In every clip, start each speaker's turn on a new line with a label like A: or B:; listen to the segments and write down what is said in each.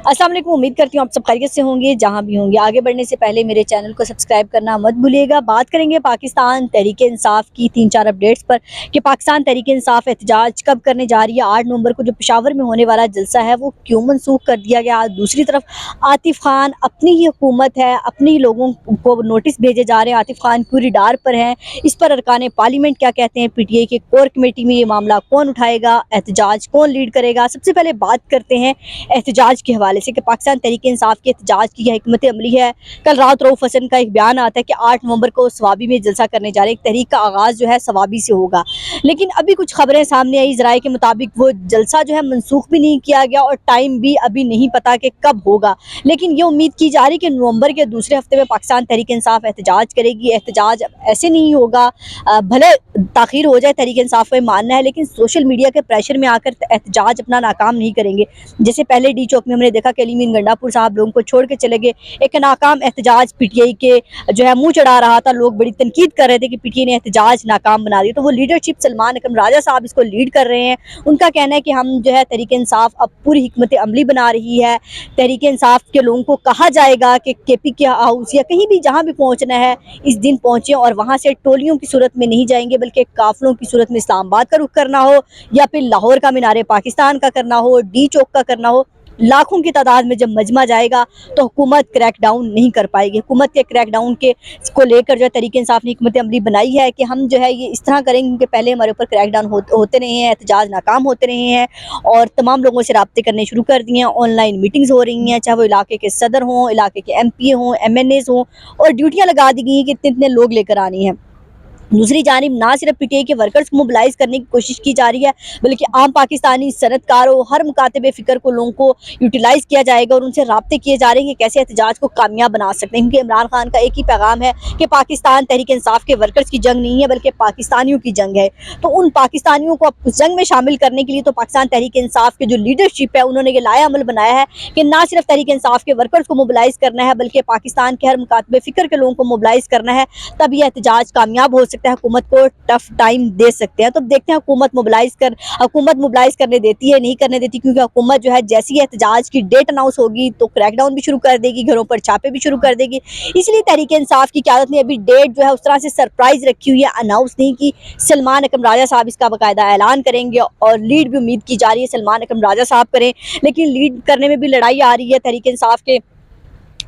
A: अस्सलाम वालेकुम। उम्मीद करती हूँ आप सब खैरियत से होंगे जहाँ भी होंगे। आगे बढ़ने से पहले मेरे चैनल को सब्सक्राइब करना मत भूलिएगा। बात करेंगे पाकिस्तान तहरीक-ए-इंसाफ की 3-4 अपडेट्स पर कि पाकिस्तान तहरीक-ए-इंसाफ एहतजाज कब करने जा रही है। 8 नवंबर को जो पेशावर में होने वाला जलसा है वो क्यों मनसूख कर दिया गया। दूसरी तरफ आतिफ खान अपनी ही हुकूमत है, अपने ही लोगों को नोटिस भेजे जा रहे हैं। आतिफ खान क्यों रिडार पर हैं, इस पर अरकान पार्लियामेंट क्या कहते हैं। पीटीआई के कोर कमेटी में ये मामला कौन उठाएगा, एहतजाज कौन लीड करेगा। सबसे पहले बात करते हैं एहतजाज के हवाले से कि पाकिस्तान तहरीक-ए-इंसाफ के एहतजाज की यह हिकमत अमली है। कल रात रऊफ हसन का एक बयान आता है कि 8 नवंबर को सवाबी में जलसा करने जा रहे हैं। एक तहरीक का आगाज़ जो है सवाबी से होगा, लेकिन अभी कुछ खबरें सामने आई ज़राए के मुताबिक वो जलसा जो है मनसूख भी नहीं किया गया और टाइम भी अभी नहीं पता कि कब होगा। लेकिन ये उम्मीद की जा रही कि नवंबर के दूसरे हफ्ते में पाकिस्तान तहरीक-ए-इंसाफ एहतजाज करेगी। एहतजाज ऐसे नहीं होगा, भले ताख़ीर हो जाए, तहरीक-ए-इंसाफ का मानना है, लेकिन सोशल मीडिया के प्रेशर में आकर एहतजाज अपना नाकाम नहीं करेंगे। जैसे पहले डी चौक में हमने देखा कि अली मीन गंडापुर साहब लोगों को छोड़ के चले गए। एक नाकाम एहतजाज पीटीआई के जो है मुंह चढ़ा रहा था, लोग बड़ी तनकीद कर रहे थे कि पीटीआई ने एहतजाज नाकाम बना दिया। तो वो लीडरशिप सलमान अकरम राजा साहब इसको लीड कर रहे हैं। उनका कहना है कि हम जो है तहरीक इंसाफ अब पूरी हिकमत अमली बना रही है। तहरीक इंसाफ के लोगों को कहा जाएगा कि केपी के हाउस या कहीं भी जहाँ भी पहुँचना है इस दिन पहुँचे और वहाँ से टोलियों की सूरत में नहीं जाएंगे, बल्कि काफिलों की सूरत में इस्लामाबाद का रुख करना हो या फिर लाहौर का मीनारे पाकिस्तान का करना हो, डी चौक का करना हो। लाखों की तादाद में जब मजमा जाएगा तो हुकूमत क्रैकडाउन नहीं कर पाएगी। हुकूमत के क्रैकडाउन के को लेकर जो है तहरीक इंसाफ ने हिकमत अमली बनाई है कि हम जो है ये इस तरह करेंगे क्योंकि पहले हमारे ऊपर क्रैकडाउन होते रहे हैं, एहतजाज नाकाम होते रहे हैं और तमाम लोगों से रब्ते करने शुरू कर दिए हैं। ऑनलाइन मीटिंग्स हो रही हैं, चाहे वो इलाके के सदर हों, इलाके के MP हों, MNAs हों, और ड्यूटियाँ लगा दी गई हैं कि इतने इतने लोग लेकर आनी है। दूसरी जानिब ना सिर्फ पीटीआई के वर्कर्स को मोबिलाइज करने की कोशिश की जा रही है, बल्कि आम पाकिस्तानी सनतकारों, हर मुकातबे फ़िक्र को लोगों को यूटिलाइज़ किया जाएगा और उनसे राब्ते किए जा रहे हैं कि कैसे एहतजाज को कामयाब बना सकते हैं। क्योंकि इमरान खान का एक ही पैगाम है कि पाकिस्तान तहरीक इंसाफ के वर्कर्स की जंग नहीं है, बल्कि पाकिस्तानियों की जंग है। तो उन पाकिस्तानियों को उस जंग में शामिल करने के लिए तो पाकिस्तान तहरीक इंसाफ के जो लीडरशिप है उन्होंने ये लाया अमल बनाया है कि ना सिर्फ तहरीक इंसाफ के वर्कर्स को मोबिलाइज करना है, बल्कि पाकिस्तान के हर मुकातबे फ़िक्र के लोगों को मोबिलाइज करना है। तब यह एहतजाज कामयाब हो सकता है, हुकूमत को टफ टाइम दे सकते हैं। तो देखते हैं हुकूमत मोबिलाइज करने देती है, नहीं करने देती, क्योंकि हुकूमत जो है जैसी एहतजाज की डेट अनाउंस होगी तो क्रैकडाउन भी शुरू कर देगी, घरों पर छापे भी शुरू कर देगी। इसलिए तहरीक इंसाफ की क़यादत ने अभी डेट जो है उस तरह से सरप्राइज रखी हुई है, अनाउंस नहीं की। सलमान अकरम राजा साहब इसका बाकायदा ऐलान करेंगे और लीड भी उम्मीद की जा रही है सलमान अकरम राजा साहब करें, लेकिन लीड करने में भी लड़ाई आ रही है तहरीक इंसाफ के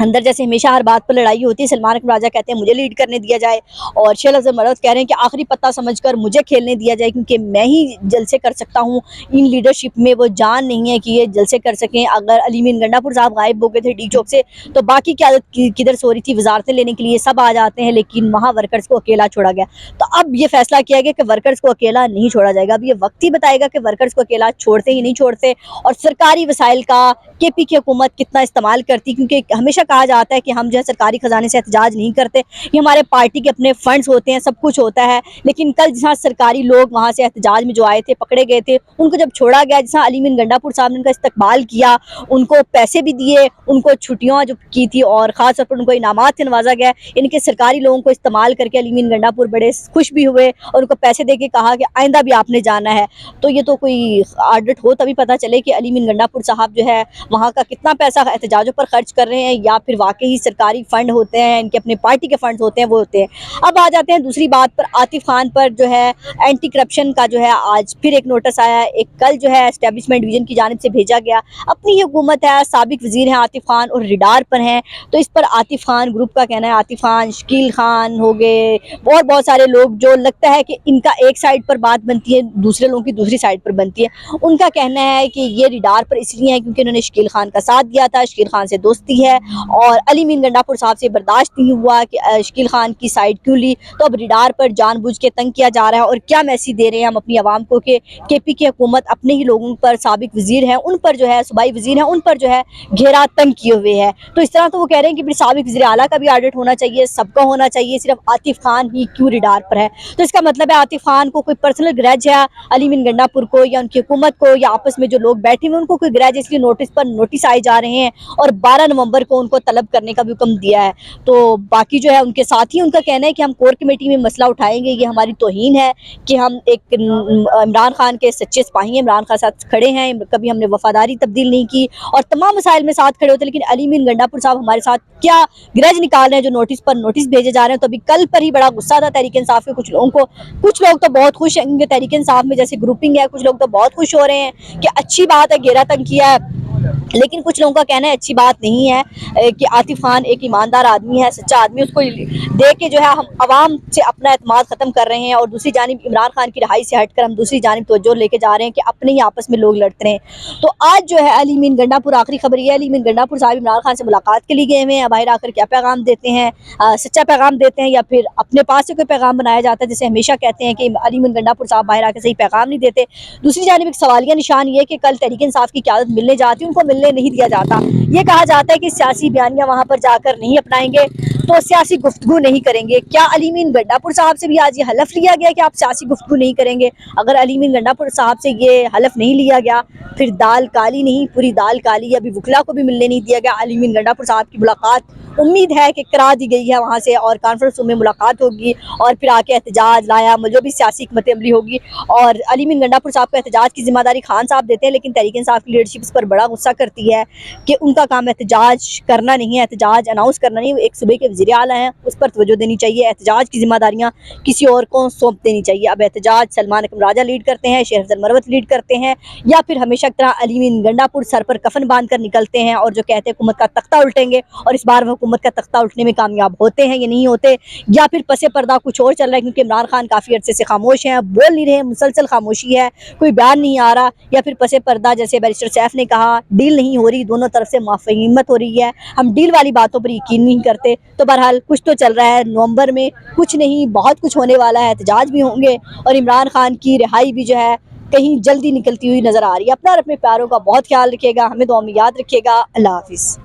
A: अंदर। जैसे हमेशा हर बात पर लड़ाई होती है, सलमान अकरम राजा कहते हैं मुझे लीड करने दिया जाए और शेर अज़म मरद कह रहे हैं कि आखिरी पत्ता समझकर मुझे खेलने दिया जाए, क्योंकि मैं ही जलसे कर सकता हूँ। इन लीडरशिप में वो जान नहीं है कि ये जलसे कर सकें। अगर अली मीन गंडापुर साहब गायब हो गए थे डी चौक से तो बाकी क़यादत किधर सो रही थी, वजारतें लेने के लिए सब आ जाते हैं, लेकिन वहाँ वर्कर्स को अकेला छोड़ा गया। तो अब ये फैसला किया गया कि वर्कर्स को अकेला नहीं छोड़ा जाएगा। अब ये वक्त ही बताएगा कि वर्कर्स को अकेला छोड़ते ही नहीं छोड़ते और सरकारी वसाइल का केपी की हुकूमत कितना इस्तेमाल करती, क्योंकि हमेशा कहा जाता है कि हम जो है सरकारी खजाने से एहतजाज नहीं करते, ये हमारे पार्टी के अपने फंड्स होते हैं, सब कुछ होता है। लेकिन कल जहाँ सरकारी लोग वहाँ से एहतजाज में जो आए थे, पकड़े गए थे, उनको जब छोड़ा गया, जहाँ अली मीन गंडापुर साहब ने उनका इस्तकबाल किया, उनको पैसे भी दिए, उनको छुट्टियाँ जो की थी और ख़ास तौर पर उनको इनामात से नवाजा गया। इनके सरकारी लोगों को इस्तेमाल करके अली मीन गंडापुर बड़े खुश भी हुए और उनको पैसे दे के कहा कि आइंदा भी आपने जाना है। तो ये तो कोई ऑडिट हो तभी पता चले कि अली मीन गंडापुर साहब जो है वहाँ का कितना पैसा एहतजाजों पर खर्च कर रहे हैं या फिर वाकई सरकारी फंड होते हैं, इनके अपने पार्टी के फंड्स होते हैं, वो होते हैं। अब आ जाते हैं दूसरी बात पर, आतिफ खान पर जो है एंटी करप्शन का जो है आज फिर एक नोटिस आया है। एक कल जो है एस्टेब्लिशमेंट डिवीजन की जानिब से भेजा गया। अपनी ही हुकूमत है, साबिक वजीर हैं आतिफ खान और रिडार पर हैं, तो इस पर आतिफ खान ग्रुप का कहना है, आतिफ खान, शकील खान हो गए और बहुत सारे लोग जो लगता है कि इनका एक साइड पर बात बनती है, दूसरे लोगों की दूसरी साइड पर बनती है। उनका कहना है कि ये रिडार पर इसलिए है क्योंकि उन्होंने शकील खान का साथ दिया था, शकील खान से दोस्ती है और अली मीन गंडापुर साहब से बर्दाश्त नहीं हुआ कि शकील खान की साइड क्यों ली। तो अब रिडार पर जानबूझ के तंग किया जा रहा है और क्या मैसेज दे रहे हैं हम अपनी आवाम को कि केपी की हुकूमत अपने ही लोगों पर, साबिक वजीर हैं उन पर जो है, सूबाई वजीर हैं उन पर जो है घेरा तंग किए हुए है। तो इस तरह तो वो कह रहे हैं कि फिर साबिक वजीर आला का भी ऑडिट होना चाहिए, सबका होना चाहिए, सिर्फ आतिफ खान ही क्यों रिडार पर है। तो इसका मतलब है आतिफ खान को कोई पर्सनल ग्रज है अली मीन गंडापुर को या उनकी हुकूमत को, या आपस में जो लोग बैठे हुए उनको कोई ग्रज, इसलिए नोटिस पर नोटिस आए जा रहे हैं और 12 नवंबर को उनको उनको तलब करने का भी हुक्म दिया है। तो बाकी जो है उनके साथ ही उनका कहना है कि हम कोर कमेटी में मसला उठाएंगे, ये हमारी तौहीन है कि हम एक इमरान खान के सच्चे सिपाही हैं, इमरान खान साथ खड़े हैं, कभी हमने वफादारी तब्दील नहीं की और तमाम मसाइल में साथ खड़े होते। लेकिन अली मीन गंडापुर साहब हमारे साथ क्या ग्रज निकाल रहे हैं, जो नोटिस पर नोटिस भेजे जा रहे हैं। तो अभी कल पर ही बड़ा गुस्सा था तहरीक इंसाफ के कुछ लोगों को। कुछ लोग तो बहुत खुश हैं तहरीक इंसाफ में जैसे ग्रुपिंग है, कुछ लोग तो बहुत खुश हो रहे हैं कि अच्छी बात है, घेरा तंग किया है। लेकिन कुछ लोगों का कहना है अच्छी बात नहीं है कि आतिफ खान एक ईमानदार आदमी है, सच्चा आदमी, उसको देख के जो है हम आवाम से अपना एतमाद खत्म कर रहे हैं और दूसरी जानिब इमरान खान की रिहाई से हटकर हम दूसरी जानिब तवज्जो लेके जा रहे हैं कि अपने ही आपस में लोग लड़ते हैं। तो आज जो है अली मीन गंडापुर, आखिरी खबर ये है, अली मीन गंडापुर साहब इमरान खान से मुलाकात के लिए गए हुए हैं। बाहर आकर क्या पैगाम देते हैं, सच्चा पैगाम देते हैं या फिर अपने पास से कोई पैगाम बनाया जाता है, जैसे हमेशा कहते हैं कि अली मीन गंडापुर साहब बाहर आकर सही पैगाम नहीं देते। दूसरी जानिब एक सवालिया निशान ये कि कल तहरीक इंसाफ की क़यादत मिलने जाती है, उनको मिलने नहीं दिया जाता। ये कहा जाता है कि सियासी बयानियां वहां पर जाकर नहीं अपनाएंगे तो सियासी गुफ्तगू नहीं करेंगे। क्या अली मीन गंडापुर साहब से भी आज ये हलफ लिया गया कि आप सियासी गुफ्तगू नहीं करेंगे? अगर अली मीन गंडापुर साहब से ये हलफ नहीं लिया गया फिर दाल काली नहीं, पूरी दाल काली। अभी वकला को भी मिलने नहीं दिया गया। अली मीन गंडापुर साहब की मुलाकात उम्मीद है कि करा दी गई है वहाँ से और कॉन्फ्रेंस रूम में मुलाकात होगी और फिर आके एहतजाज लाया जो भी सियासी हिकमत अमली होगी। और अली मीन गंडापुर साहब को एहतजाज की जिम्मेदारी खान साहब देते हैं, लेकिन तहरीक इंसाफ की लीडरशिप इस पर बड़ा गुस्सा करती है कि उनका काम एहतजाज करना नहीं है, एहतजाज अनाउंस करना नहीं। एक सूबे के वज़ीर आला हैं, उस पर तवज्जो देनी चाहिए। एहतजाज की जिम्मेदारियाँ किसी और को सौंप देनी चाहिए। अब एहतजाज सलमान अकरम राजा लीड करते हैं, शेर अफजल मरवत लीड करते हैं, या फिर हमेशा की तरह अली मीन गंडापुर सर पर कफन बांध कर निकलते हैं और जो कहते हैं हुकूमत का तख्ता उल्टेंगे और इस बार वह हुकूमत का तख्ता उल्टने में कामयाब होते हैं या नहीं होते, या फिर पसे पर्दा कुछ और चल रहा है क्योंकि इमरान खान काफ़ी अरसे से खामोश हैं, बोल नहीं रहे, मुसलसल खामोशी है, कोई बयान नहीं आ रहा, या फिर पसे पर्दा जैसे बैरिस्टर सैफ ने कहा डील नहीं हो रही, दोनों तरफ से माफहीमत हो रही है, हम डील वाली बातों पर यकीन नहीं करते। तो बहरहाल कुछ तो चल रहा है। नवंबर में कुछ नहीं बहुत कुछ होने वाला है, एहतजाज भी होंगे और इमरान खान की रिहाई भी जो है कहीं जल्दी निकलती हुई नजर आ रही है। अपना और अपने प्यारों का बहुत ख्याल रखिएगा, हमें दुआ में याद रखिएगा। अल्लाह हाफिज़।